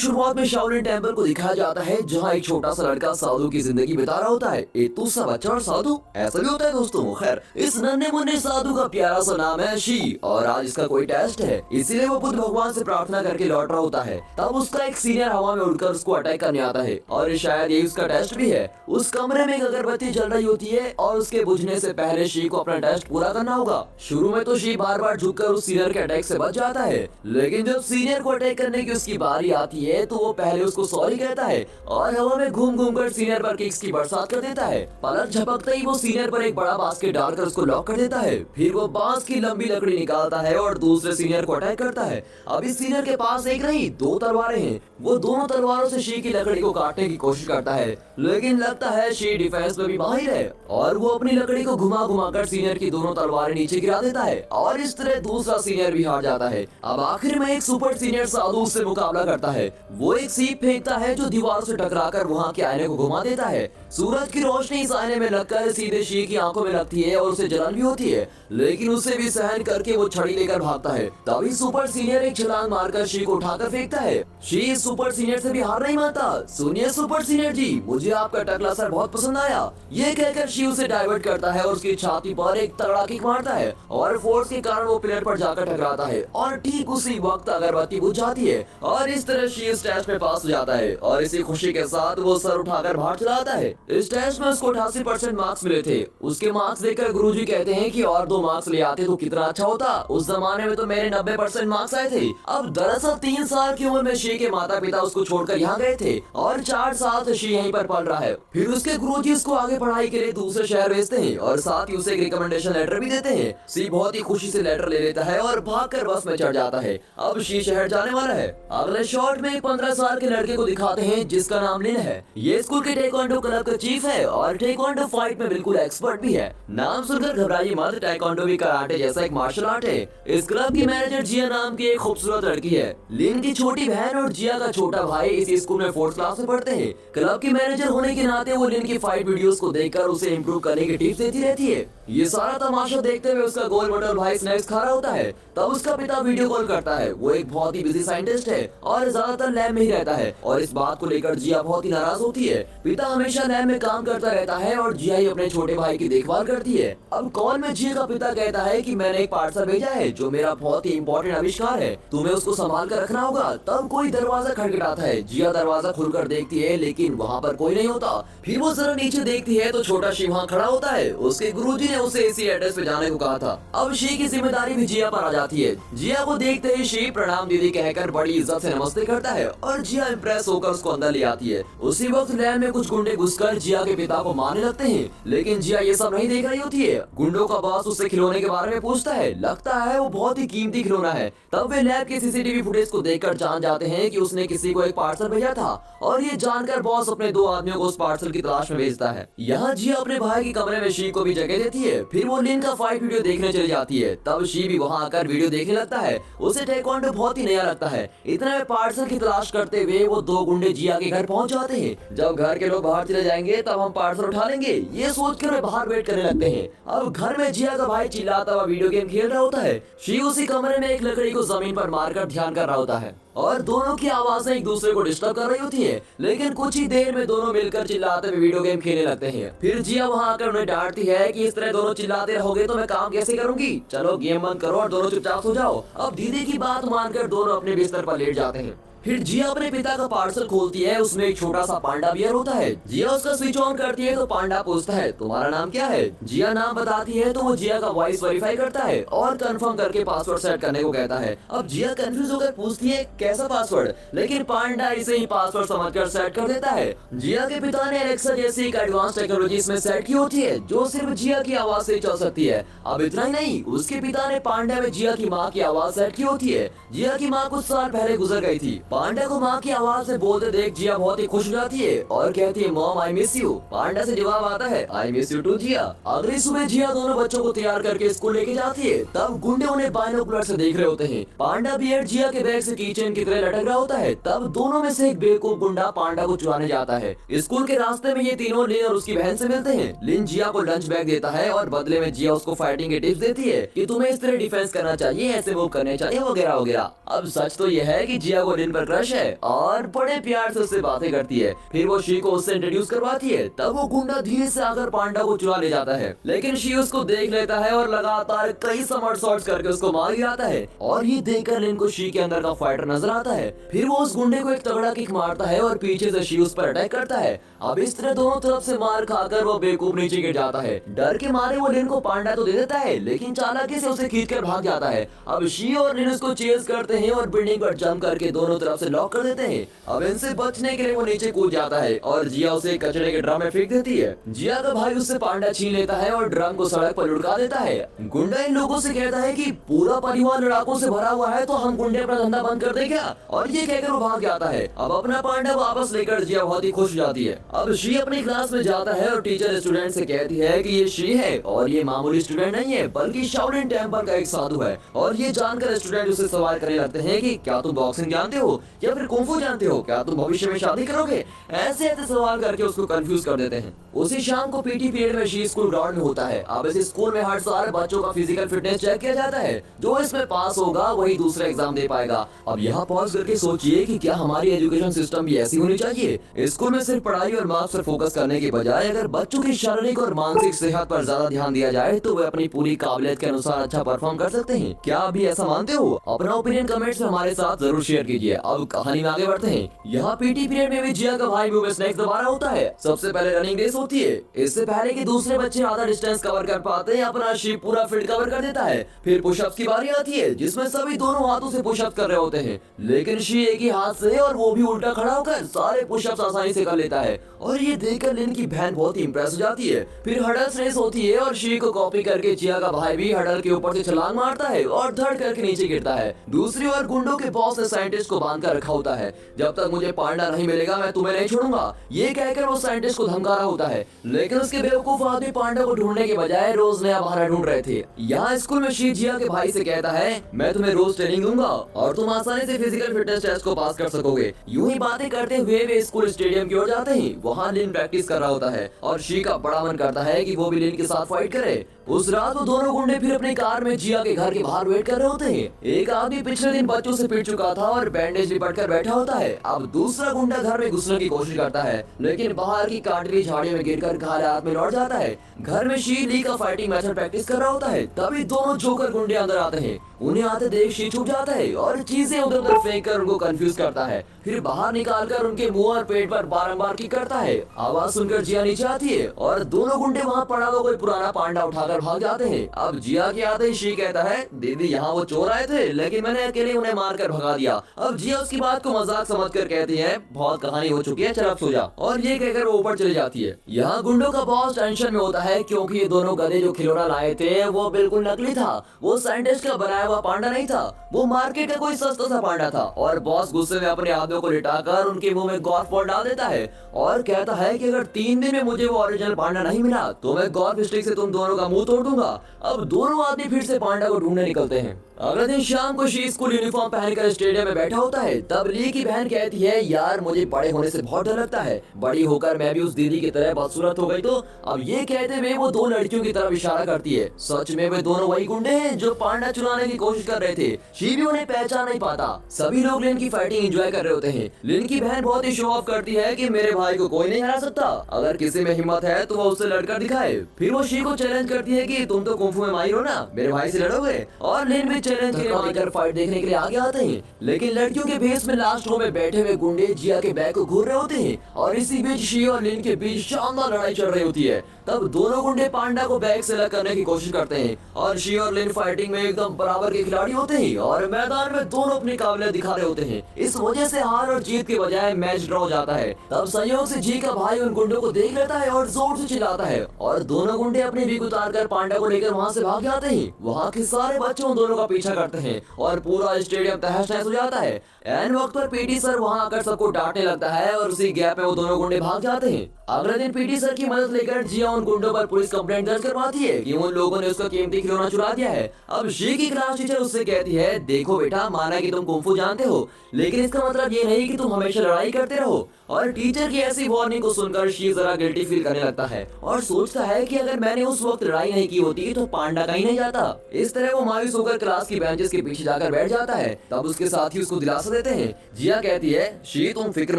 शुरुआत में Shaolin temple को दिखाया जाता है जहाँ एक छोटा सा लड़का साधु की जिंदगी बिता रहा होता है। इतू सा बच्चा और साधु, ऐसा भी होता है दोस्तों। खैर, इस नन्हे मुन्ने साधु का प्यारा सा नाम है शी और आज इसका कोई टेस्ट है, इसीलिए वो बुद्ध भगवान से प्रार्थना करके लौट रहा होता है। तब उसका एक सीनियर हवा में उड़कर उसको अटैक करने आता है और शायद यही उसका टेस्ट भी है। उस कमरे में एक अगरबत्ती जल रही होती है और उसके बुझने से पहले शी को अपना टेस्ट पूरा करना होगा। शुरू में तो शी बार बार झुककर उस सीनियर के अटैक से बच जाता है, लेकिन जब सीनियर को अटैक करने की उसकी बारी आती है तो वो पहले उसको सॉरी कहता है और हवा में घूम घूम कर सीनियर पर किक्स की बरसात कर देता है। पलक झपकते ही वो सीनियर पर एक बड़ा बास्केट डालकर उसको लॉक कर देता है। फिर वो बांस की लंबी लकड़ी निकालता है और दूसरे सीनियर को अटैक करता है। अब इस सीनियर के पास एक नहीं दो तलवारें हैं। वो दोनों तलवारों से शी की लकड़ी को काटने की कोशिश करता है, लेकिन लगता है शी डिफेंस में भी माहिर है और वो अपनी लकड़ी को घुमा घुमा कर सीनियर की दोनों तलवारें नीचे गिरा देता है और इस तरह दूसरा सीनियर भी हार जाता है। अब आखिर में एक सुपर सीनियर साधु उससे मुकाबला करता है। वो एक सीप फेंकता है जो दीवार से टकराकर वहाँ के आईने को घुमा देता है। सूरज की रोशनी इस आईने में लगकर सीधे शी की आंखों में लगती है और उसे जलन भी होती है, लेकिन उसे भी सहन करके वो छड़ी लेकर भागता है। तभी सुपर सीनियर एक छलांग मारकर शी को उठाकर फेंकता है। शी सुपर सीनियर से भी हार नहीं मानता। सुनिए सुपर सीनियर जी, मुझे आपका टकला सर बहुत पसंद आया। ये कहकर शी उसे डाइवर्ट करता है और उसकी छाती पर एक तगड़ा किक मारता है और फोर्स के कारण वो पिलर पर जाकर टकराता है और ठीक उसी वक्त अगरबत्ती बुझ जाती है और इस तरह शी इस टेस्ट में पास हो जाता है और इसी खुशी के साथ वो सर उठाकर बाहर चला आता है। इस टेस्ट में उसको 88% मार्क्स मिले थे। उसके मार्क्स देखकर गुरुजी कहते हैं कि और 2 मार्क्स ले आते तो कितना अच्छा होता। उस जमाने में तो मेरे 90% मार्क्स आए थे। अब दरअसल 3 साल की उम्र में शी के माता पिता उसको छोड़कर यहाँ गए थे और 4 साल से शी यहीं पर पल रहा है। फिर उसके गुरुजी उसको आगे पढ़ाई के लिए दूसरे शहर भेजते हैं और साथ ही उसे एक रिकमेंडेशन लेटर भी देते हैं। शी बहुत ही खुशी से लेटर ले लेता है और भागकर बस में चढ़ जाता है। अब शी शहर जाने वाला है। अगले शॉट में 15 साल के लड़के को दिखाते हैं जिसका नाम लिन है। ये स्कूल के टेक्वांडो क्लब का चीफ है और टेक्वांडो फाइट में बिल्कुल एक्सपर्ट भी है। नाम सुनकर घबराइए मत, टेक्वांडो भी कराटे जैसा एक मार्शल आर्ट है। इस क्लब की मैनेजर जिया नाम की एक खूबसूरत लड़की है। लिन की छोटी बहन और जिया का छोटा भाई इस स्कूल में 4th क्लास में पढ़ते हैं। क्लब की मैनेजर होने के नाते वो लिन की फाइट वीडियोस को देखकर उसे इम्प्रूव करने की टिप्स देती रहती है। ये सारा तमाशा देखते हुए उसका गोल मटोल भाई स्नैक्स खा रहा होता है। तब उसका पिता वीडियो कॉल करता है। वो एक बहुत ही बिजी साइंटिस्ट है और ज्यादातर लैब में ही रहता है और इस बात को लेकर जिया बहुत ही नाराज होती है। पिता हमेशा लैब में काम करता रहता है और जिया ही अपने छोटे भाई की देखभाल करती है। अब कॉल में जिया का पिता कहता है कि मैंने एक पार्सल भेजा है जो मेरा बहुत ही इम्पोर्टेंट आविष्कार है, तुम्हें उसको संभाल कर रखना होगा। तब कोई दरवाजा खटखटाता है। जिया दरवाजा खुलकर देखती है लेकिन वहाँ पर कोई नहीं होता। फिर वो जरा नीचे देखती है तो छोटा शी वहाँ खड़ा होता है। उसके गुरुजी ने उसे इसी एड्रेस पे जाने को कहा था। अब शी की जिम्मेदारी भी जिया पर आ जाती है। जिया को देखते ही शी प्रणाम दीदी कहकर बड़ी इज्जत से नमस्ते करता है और जिया इम्प्रेस होकर उसको अंदर ले आती है। उसी वक्त लैब में कुछ गुंडे घुसकर जिया के पिता को मारने लगते हैं, लेकिन जिया ये सब नहीं देख रही होती है। गुंडों का बॉस उससे खिलौने के बारे में पूछता है। लगता है वो बहुत ही कीमती खिलौना है। तब वे लैब के सीसीटीवी फुटेज को देखकर जान जाते हैं कि उसने किसी को एक पार्सल भेजा था और ये जानकर बॉस अपने 2 आदमियों को उस पार्सल की तलाश में भेजता है। यहाँ जिया अपने भाई के कमरे में शी को भी जगह देती है। फिर वो लिन का फाइट वीडियो देखने चली जाती है। तब शी भी वहाँ आकर वीडियो देखने लगता है। उसे टेक्वांडो बहुत ही नया लगता है। इतने में पार्सल की तलाश करते हुए वो 2 गुंडे जिया के घर पहुँच जाते हैं। जब घर के लोग बाहर चले जाएंगे तब हम पार्सल उठा लेंगे, ये सोचकर वे बाहर वेट करने लगते हैं। अब घर में जिया का भाई चिल्लाता हुआ वीडियो गेम खेल रहा होता है। शी उसी कमरे में एक लकड़ी को जमीन पर मारकर ध्यान कर रहा होता है और दोनों की आवाजें एक दूसरे को डिस्टर्ब कर रही होती है, लेकिन कुछ ही देर में दोनों मिलकर चिल्लाते हुए वीडियो गेम खेलने लगते हैं। फिर जिया वहाँ आकर उन्हें डांटती है कि इस तरह दोनों चिल्लाते रहोगे तो मैं काम कैसे करूंगी, चलो गेम बंद करो और दोनों चुपचाप हो जाओ। अब दीदी की बात मानकर दोनों अपने बिस्तर पर लेट जाते हैं। फिर जिया अपने पिता का पार्सल खोलती है। उसमें एक छोटा सा पांडा बियर होता है। जिया उसका स्विच ऑन करती है तो पांडा पूछता है तुम्हारा नाम क्या है। जिया नाम बताती है तो वो जिया का वॉइस वेरीफाई करता है और कंफर्म करके पासवर्ड सेट करने को कहता है। अब जिया कंफ्यूज होकर पूछती है कैसा पासवर्ड, लेकिन पांडा इसे ही पासवर्ड समझकर सेट कर देता है। जिया के पिता ने एलेक्सा जैसी एक एडवांस टेक्नोलॉजी इसमें सेट की होती है जो सिर्फ जिया की आवाज से चल सकती है। अब इतना ही नहीं, उसके पिता ने पांडा में जिया की माँ की आवाज सेट की होती है। जिया की माँ कुछ साल पहले गुजर गई थी। पांडा को माँ की आवाज से बोलते देख जिया बहुत ही खुश हो जाती है और कहती है मॉम आई मिस यू। पांडा से जवाब आता है आई मिस यू टू जिया। अगली सुबह जिया दोनों बच्चों को तैयार करके स्कूल लेके जाती है। तब गुंडे उन्हें बाइनोकुलर से देख रहे होते हैं। पांडा बियर्ड जिया के बैग से कीचेन की तरह लटक रहा होता है। तब दोनों में से एक बेवकूफ गुंडा पांडा को चुराने जाता है। स्कूल के रास्ते में ये तीनों लिन और उसकी बहन से मिलते हैं। लिन जिया को लंच बैग देता है और बदले में जिया उसको फाइटिंग के टिप्स देती है कि तुम्हें इस तरह डिफेंस करना चाहिए, ऐसे मूव करने चाहिए वगैरह वगैरह। अब सच तो यह है कि जिया को लिन पर पर क्रश है और बड़े प्यार से उससे बातें करती है। फिर वो शी को उससे इंट्रोड्यूस करवाती है। तब वो गुंडा धीरे से आकर पांडा को चुरा ले जाता है, लेकिन शी उसको देख लेता है और लगातार कई समरसॉट्स करके उसको मार गिराता है। और ये देखकर लिन को शी के अंदर का फाइटर नजर आता है। फिर वो उस गुंडे को एक तगड़ा किक मारता है और पीछे से शी उस पर अटैक करता है। अब इस तरह दोनों तरफ से मार खाकर वो बेवकूफ नीचे गिर जाता है। डर के मारे वो लिन को पांडा तो दे देता है, लेकिन चालाकी से उसे खींचकर भाग जाता है। अब शी और लिन उसको चेस करते हैं और बिल्डिंग पर जंप करके दोनों तरफ से लॉक कर देते हैं। अब इनसे बचने के लिए वो नीचे कूद जाता है और जिया उसे कचरे के ड्रम में फेंक देती है। जिया का भाई उससे पांडा छीन लेता है और ड्रम को सड़क पर लुढ़का देता है। गुंडा इन लोगों से कहता है कि पूरा परिवार लड़ाकों से भरा हुआ है, तो हम गुंडे अपना धंधा बंद कर दें क्या? और ये कहकर वो भाग जाता है। अब अपना पांडा वापस लेकर जिया बहुत ही खुश हो जाती है। अब शी अपनी क्लास में जाता है और टीचर स्टूडेंट से कहती है कि ये शी है और ये मामूली स्टूडेंट नहीं है, बल्कि शाओलिन टेम्पल का एक साधु है। और ये जानकर स्टूडेंट उससे सवाल करने लगते हैं कि क्या तुम बॉक्सिंग जानते हो या फिर कुंफू जानते हो, क्या तुम भविष्य में शादी करोगे? ऐसे ऐसे सवाल करके उसको कंफ्यूज कर देते हैं। उसी शाम को पीटी पीरियड में शी स्कूल ग्राउंड में होता है। अब इस स्कूल में हर साल बच्चों का फिजिकल फिटनेस चेक किया जाता है। जो इसमें पास होगा वही दूसरा एग्जाम दे पाएगा। अब यहाँ पॉज करके सोचिए कि क्या हमारी एजुकेशन सिस्टम भी ऐसी होनी चाहिए? स्कूल में सिर्फ पढ़ाई और मार्क्स पर फोकस करने के बजाय अगर बच्चों की शारीरिक और मानसिक सेहत पर ज्यादा ध्यान दिया जाए तो वे अपनी पूरी काबिलियत के अनुसार अच्छा परफॉर्म कर सकते हैं। क्या अभी ऐसा मानते हो? अपना ओपिनियन कमेंट्स में हमारे साथ जरूर शेयर कीजिए। अब कहानी में आगे बढ़ते हैं। यहाँ पीटी पीरियड में भी जिया का भाई मुंह में स्नैक्स दबा रहा होता है। सबसे पहले रनिंग रेस होती है। इससे पहले कि दूसरे बच्चे आधा डिस्टेंस कवर कर पाते हैं, अपना शी पूरा फील्ड कवर कर देता है। फिर पुशअप्स की बारी आती है, जिसमें सभी दोनों हाथों से पुशअप कर रहे होते हैं, लेकिन शी एक ही हाथ से और वो भी उल्टा खड़ा होकर सारे पुशअप्स आसानी से कर लेता है। और ये देखकर लिन की बहन बहुत ही इंप्रेस हो जाती है। फिर हडल्स रेस होती है और शी को कॉपी करके जिया का भाई भी हडल के ऊपर से छलांग मारता है और धड़ करके नीचे गिरता है। दूसरी ओर गुंडों के बॉस ने साइंटिस्ट को बांध कर रखा होता है। जब तक मुझे पांडा नहीं मिलेगा मैं तुम्हें नहीं छोड़ूंगा, ये कहकर वो साइंटिस्ट को धमका रहा होता है। लेकिन उसके बेवकूफ आदमी पांडा को ढूंढने के बजाय रोज नया बहाना ढूंढ रहे थे। यहाँ स्कूल में शी जिया के भाई से कहता है मैं तुम्हें रोज ट्रेनिंग दूंगा और तुम आसानी से फिजिकल फिटनेस टेस्ट को पास कर सकोगे। यूं ही बातें करते हुए वे स्कूल स्टेडियम की ओर जाते हैं। वहाँ लिन प्रैक्टिस कर रहा होता है और शी का बड़ा मन करता है कि वो भी लिन के साथ फाइट करे। उस रात वो दोनों गुंडे फिर अपनी कार में जिया के घर के बाहर वेट कर रहे होते हैं। एक आदमी पिछले दिन बच्चों से पिट चुका था और बैंडेज लिपट कर बैठा होता है। अब दूसरा गुंडा घर में घुसने की कोशिश करता है, लेकिन बाहर की काटली झाड़ियों में गिरकर घायल हाथ में लौट जाता है। घर में शी ली का फाइटिंग मेथड प्रैक्टिस कर रहा होता है। तभी दोनों जोकर गुंडे अंदर आते हैं। उन्हें आते देख शी छुप जाता है और चीजें उधर उधर फेंक कर उनको कंफ्यूज करता है। फिर बाहर निकालकर उनके मुंह और पेट पर बारंबार किक करता है। आवाज सुनकर जिया नीचे आती है और दोनों गुंडे वहाँ पड़ा हुआ कोई पुराना पांडा उठाकर भाग जाते हैं। अब जिया के आते ही शी कहता है दीदी यहाँ वो चोर आए थे, लेकिन मैंने अकेले उन्हें मारकर भगा दिया। अब जिया उसकी बात को मजाक समझकर कहती है बहुत कहानी हो चुकी है, चल अब सो जा। और ये कहकर वो ऊपर चली जाती है। यहाँ गुंडों का बॉस टेंशन में होता है क्योंकि ये दोनों गधे जो खिलौना लाए थे वो बिल्कुल नकली था। वो साइंटिस्ट का बनाया हुआ पांडा नहीं था, वो मार्केट का कोई सस्ता सा पांडा था। और बॉस गुस्से में अपने आदमियों को लिटाकर उनके मुंह में गोल्फ बॉल डाल देता है और कहता है कि अगर 3 दिन में मुझे वो ओरिजिनल पांडा नहीं मिला तो मैं गोल्फ स्टिक से तुम दोनों का मुंह तोड़ दूंगा। अब दोनों आदमी फिर से पांडा को ढूंढने निकलते हैं। अगले दिन शाम को शी स्कूल यूनिफॉर्म पहनकर स्टेडियम में बैठा होता है। तब ली की बहन कहती है यार मुझे बड़े होने से बहुत डर लगता है, बड़ी होकर मैं भी उस दीदी की तरह बदसूरत हो गई तो। अब ये कहते हुए वो 2 लड़कियों की तरफ इशारा करती है। सच में वे दोनों वही गुंडे हैं जो पांडा चुराने की कोशिश कर रहे थे। शी भी उन्हें पहचान नहीं पाता। सभी लोग लिन की फाइटिंग एंजॉय कर रहे होते हैं। लिन की बहन बहुत ही शो ऑफ करती है कि मेरे भाई को कोई नहीं हरा सकता, अगर किसी में हिम्मत है तो वो उससे लड़कर दिखाए। फिर वो शी को चैलेंज करती है कि तुम तो कुंफू में माहिर हो ना, मेरे भाई से लड़ोगे। और लिन भी चैलेंज के लिए फाइट देखने के लिए आगे आते हैं। लेकिन लड़कियों के भेष में लास्ट रो में बैठे हुए गुंडे जिया के बैग को घूर रहे होते हैं और इसी बीच शी और लिन के बीच शानदार लड़ाई चल रही होती है। तब दोनों गुंडे पांडा को बैग से अलग करने की कोशिश करते हैं और शी और लिन फाइटिंग में एकदम बराबर के खिलाड़ी होते हैं और मैदान में दोनों अपनी काबिलियत दिखा रहे होते हैं। इस वजह से हार और जीत के बजाय मैच ड्रॉ हो जाता है। तब संयोग से जी का भाई उन गुंडों को देख लेता है और जोर से चिल्लाता है और दोनों गुंडे अपनी बीक उतार कर पांडा को लेकर वहाँ से भाग जाते हैं। वहाँ के सारे बच्चे उन दोनों का पीछा करते हैं और पूरा स्टेडियम तहस नहस हो जाता है। एन वक्त पर पीटी सर वहाँ आकर सबको डांटने लगता है और उसी गैप में वो दोनों गुंडे भाग जाते हैं। अगले दिन पीटी सर की मदद लेकर जिया उन गुंडों पर पुलिस कंप्लेंट दर्ज करवाती है कि उन लोगों ने उसका कीमती खिलौना चुरा दिया है। अब शी की क्लास टीचर उससे कहती है देखो बेटा, माना कि तुम कुंफू जानते हो, लेकिन इसका मतलब ये नहीं कि तुम हमेशा लड़ाई करते रहो। और टीचर की ऐसी वार्निंग को सुनकर शी जरा गिल्टी फील करने लगता है और सोचता है कि अगर मैंने उस वक्त लड़ाई पढ़ाई नहीं की होती तो पांडा कहीं नहीं जाता। इस तरह वो मायूस होकर क्लास की बेंचेस के पीछे जाकर बैठ जाता है। तब उसके साथी उसको दिलासा देते हैं। जिया कहती है, शी तुम फिक्र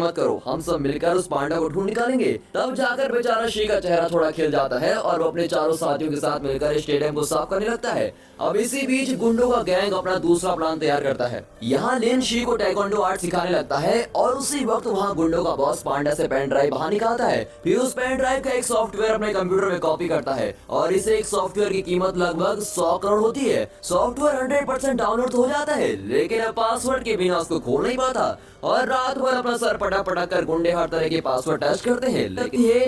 मत करो, हम सब मिलकर उस पांडा को ढूंढ निकालेंगे। तब जाकर बेचारा शी का चेहरा थोड़ा खिल जाता है और वो अपने चारों साथियों के साथ मिलकर स्टेडियम को साफ करने लगता है। अब इसी बीच गुंडों का गैंग अपना दूसरा प्लान तैयार करता है। यहाँ लिन शी को टाइकोंडो आर्ट सिखाने लगता है और उसी वक्त वहाँ गुंडों का बॉस पांडा से पेन ड्राइव बाहर निकालता है। फिर उस पेन ड्राइव का एक सॉफ्टवेयर अपने कंप्यूटर में कॉपी करता है और इसे एक सॉफ्टवेयर की कीमत लगभग 100 करोड़ होती है। सॉफ्टवेयर 100% डाउनलोड हो जाता है, लेकिन अब पासवर्ड के बिना उसको खोल नहीं पाता और रात भर अपना सर पटक पटक कर गुंडे हर तरह के पासवर्ड टेस्ट करते हैं,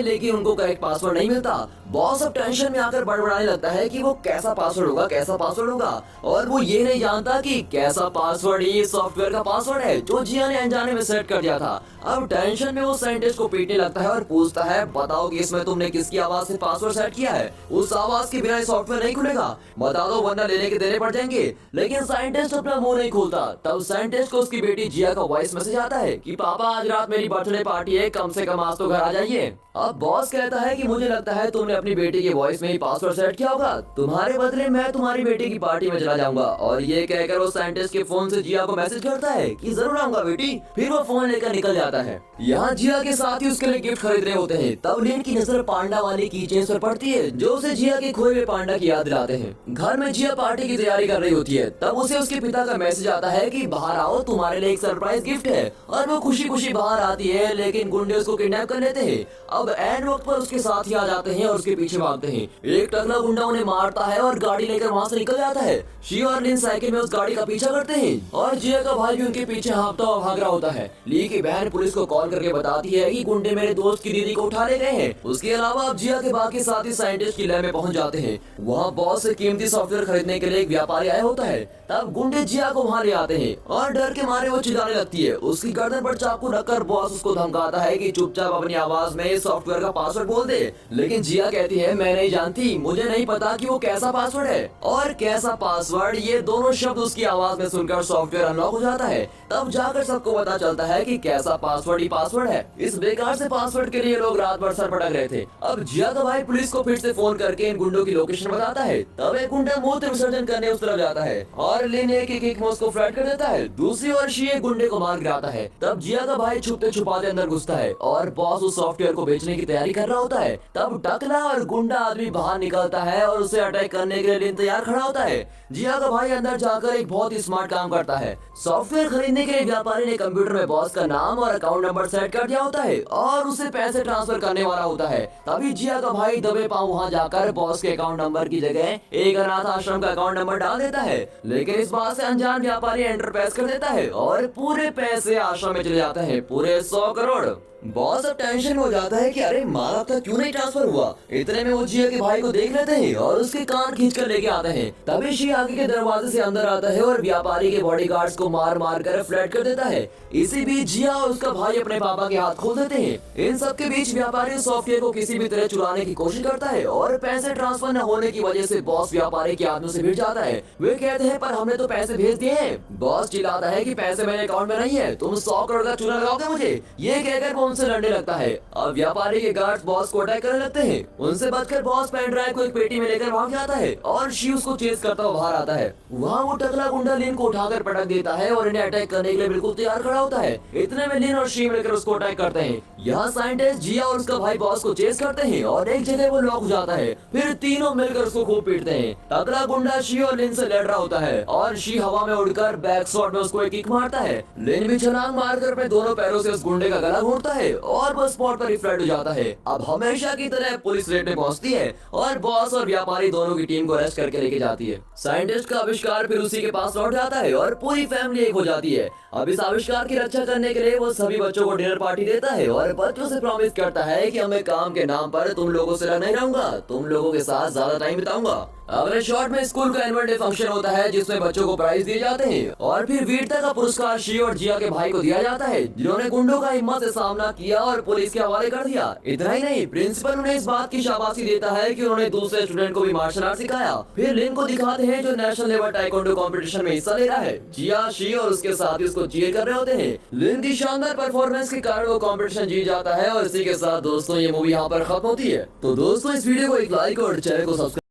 लेकिन उनको करेक्ट पासवर्ड नहीं मिलता। बॉस अब टेंशन में आकर बड़बड़ाने लगता है कि वो कैसा पासवर्ड होगा और वो ये नहीं जानता कि कैसा पासवर्ड ही सॉफ्टवेयर का पासवर्ड है जो जिया ने अनजाने में सेट कर दिया था। अब टेंशन में वो साइंटिस्ट को पीटने लगता है और पूछता है, बताओ कि इसमें तुमने किसकी आवाज से पासवर्ड सेट किया है? उस आवाज के बिना सॉफ्टवेयर नहीं खुलेगा, बता दो वरना लेने के देने पड़ जाएंगे। लेकिन साइंटिस्ट अपना मुंह नहीं खोलता। तब साइंटिस्ट को उसकी बेटी जिया का वॉइस मैसेज आता है कि पापा आज रात मेरी बर्थडे पार्टी है, कम से कम आज तो घर आ जाइए। अब बॉस कहता है कि मुझे लगता है तुमने अपनी बेटी की वॉइस में ही पासवर्ड सेट किया होगा, तुम्हारे बदले मैं तुम्हारी बेटी की पार्टी में चला जाऊंगा। और ये कहकर वो साइंटिस्ट के फोन से जिया को मैसेज करता है कि जरूर आऊंगा बेटी। फिर वो फोन लेकर निकल जाता है। यहाँ जिया के साथ ही उसके लिए गिफ्ट खरीद रहे होते हैं। तब लिन की नजर पांडा वाली की चेन पर पड़ती है जो उसे जिया के खोए हुए पांडा की याद दिलाते हैं। घर में जिया पार्टी की तैयारी कर रही होती है। तब उसे उसके पिता का मैसेज आता है कि बाहर आओ, तुम्हारे लिए एक सरप्राइज गिफ्ट है। और वो खुशी खुशी बाहर आती है, लेकिन गुंडे उसको किडनैप कर लेते हैं। अब एंड वक्त पर उसके साथी आ जाते हैं और उसके पीछे भागते हैं। एक टकला गुंडा उन्हें मारता है और गाड़ी लेकर वहाँ से निकल जाता है। शी और लिन साइकिल में उस गाड़ी का पीछा करते हैं और जिया का भाई भी उनके पीछे हाँफता हुआ भाग रहा होता है। ली की बहन पुलिस को कॉल करके बताती है कि गुंडे मेरे दोस्त की दीदी को उठा ले गए हैं। उसके अलावा अब जिया के बाकी साथी साइंटिस्ट की लैब में पहुंच जाते हैं। वहाँ बॉस से कीमती सॉफ्टवेयर खरीदने के लिए एक व्यापारी आया होता है। तब गुंडे जिया को वहाँ ले आते हैं और डर के मारे वो चिल्लाने लगती है। उसकी गर्दन पर चाकू रखकर बॉस उसको धमकाता है कि चुपचाप अपनी आवाज में इस सॉफ्टवेयर का पासवर्ड बोल दे। लेकिन जिया कहती है, मैं नहीं जानती, मुझे नहीं पता कि वो कैसा पासवर्ड है और कैसा पासवर्ड। ये दोनों शब्द उसकी आवाज में सुनकर सॉफ्टवेयर अनलॉक हो जाता है। तब जाकर सबको पता चलता है कि कैसा पासवर्ड ही पासवर्ड है। इस बेकार से पासवर्ड के लिए लोग रात भर सर पटक रहे थे। अब जिया का भाई पुलिस को फिर से फोन करके इन गुंडों की लोकेशन बताता है। तब एक गुंडा मूत्र विसर्जन करने उस तरफ जाता है और लिन एक एक में उसको फ्लैट कर देता है। दूसरी ओर शी एक गुंडे को मार गिराता है। तब जिया का भाई छुपते छुपाते अंदर घुसता है और बॉस उस सॉफ्टवेयर को बेचने की तैयारी कर रहा होता है। तब टकला और गुंडा आदमी बाहर निकलता है और उसे अटैक करने के लिए लिन तैयार खड़ा होता है। जिया का भाई अंदर जाकर एक बहुत ही स्मार्ट काम करता है। सॉफ्टवेयर खरीदने के लिए व्यापारी ने कंप्यूटर में बॉस का नाम और अकाउंट नंबर सेट कर दिया होता है और उसे पैसे ट्रांसफर करने वाला होता है। तभी जिया का भाई दबे पांव वहां जाकर बॉस के अकाउंट नंबर की जगह एक अनाथ आश्रम का अकाउंट नंबर डाल देता है। लेकिन इस बात से अनजान व्यापारी एंटर पैस कर देता है और पूरे पैसे आश्रम में चले जाते हैं, पूरे 100 करोड़। बॉस अब टेंशन हो जाता है कि अरे माँ बाप का क्यों नहीं ट्रांसफर हुआ। इतने में वो जिया के भाई को देख लेते हैं और उसके कान खींच कर लेके आते हैं। तभी शी आगे के दरवाजे से अंदर आता है और व्यापारी के बॉडीगार्ड्स को मार मार कर फ्लैट कर देता है। इसी बीच जिया और उसका भाई अपने पापा के हाथ खोल देते हैं। इन सब के बीच व्यापारी सॉफ्टवेयर को किसी भी तरह चुराने की कोशिश करता है और पैसे ट्रांसफर न होने की वजह से बॉस व्यापारी के हाथों से भिड़ जाता है। वे कहते हैं, पर हमने तो पैसे भेज दिए हैं। बॉस चिल्लाता है कि पैसे मेरे अकाउंट में नहीं है, तुम 100 करोड़ का चूना लगाओगे मुझे। ये कहकर वो उनसे लड़ने लगता है। अब व्यापारी के गार्ड्स बॉस को अटैक करने लगते हैं। उनसे बचकर बॉस पेन ड्राइव को एक पेटी में लेकर भाग जाता है और शी उसको चेस करता हुआ बाहर आता है। वहाँ वो टकला गुंडा लिन को उठाकर पटक देता है और इन्हें अटैक करने के लिए बिल्कुल तैयार खड़ा होता है। इतने में लिन और शी मिलकर उसको अटैक करते हैं। यहाँ साइंटिस्ट जिया और उसका भाई बॉस को चेस करते हैं और एक जगह वो लॉक हो जाता है। फिर तीनों मिलकर उसको खूब पीटते हैं। टकला गुंडा शी और लिन से लड़ रहा होता है और शी हवा में उड़कर बैक शॉट में उसको एक किक मारता है। लिन भी छलांग मारकर अपने दोनों पैरों से उस गुंडे का गला घोंटता है और वो स्पॉट पर फ्लैट हो जाता है। अब हमेशा की तरह पुलिस रेड में पहुंचती है और बॉस और व्यापारी दोनों की टीम को अरेस्ट करके लेके जाती है। साइंटिस्ट का आविष्कार फिर उसी के पास लौट जाता है और पूरी फैमिली एक हो जाती है। अब इस आविष्कार की रक्षा करने के लिए वो सभी बच्चों को डिनर पार्टी देता है और बच्चों से प्रॉमिस करता है कि मैं काम के नाम पर तुम लोगों से लड़ नहीं रहूंगा, तुम लोगों के साथ ज्यादा टाइम बिताऊंगा। अगले शॉट में स्कूल का एनुअल डे फंक्शन होता है जिसमें बच्चों को प्राइज दिए जाते हैं और फिर वीरता का पुरस्कार शी और जिया के भाई को दिया जाता है जिन्होंने गुंडों का हिम्मत से सामना किया और पुलिस के हवाले कर दिया। इतना ही नहीं, प्रिंसिपल उन्हें इस बात की शाबाशी देता है कि उन्होंने दूसरे स्टूडेंट को भी मार्शल आर्ट सिखाया। फिर लिन को दिखाते हैं जो नेशनल लेवल टाइकोंडो कंपटीशन में हिस्सा ले रहा है। जिया, शी और उसके साथी उसको चीयर कर रहे होते हैं। लिन की शानदार परफॉर्मेंस के कारण वो कंपटीशन जीत जाता है और इसी के साथ दोस्तों ये मूवी यहाँ पर खत्म होती है। तो दोस्तों इस वीडियो को एक लाइक और चैनल को सब्सक्राइब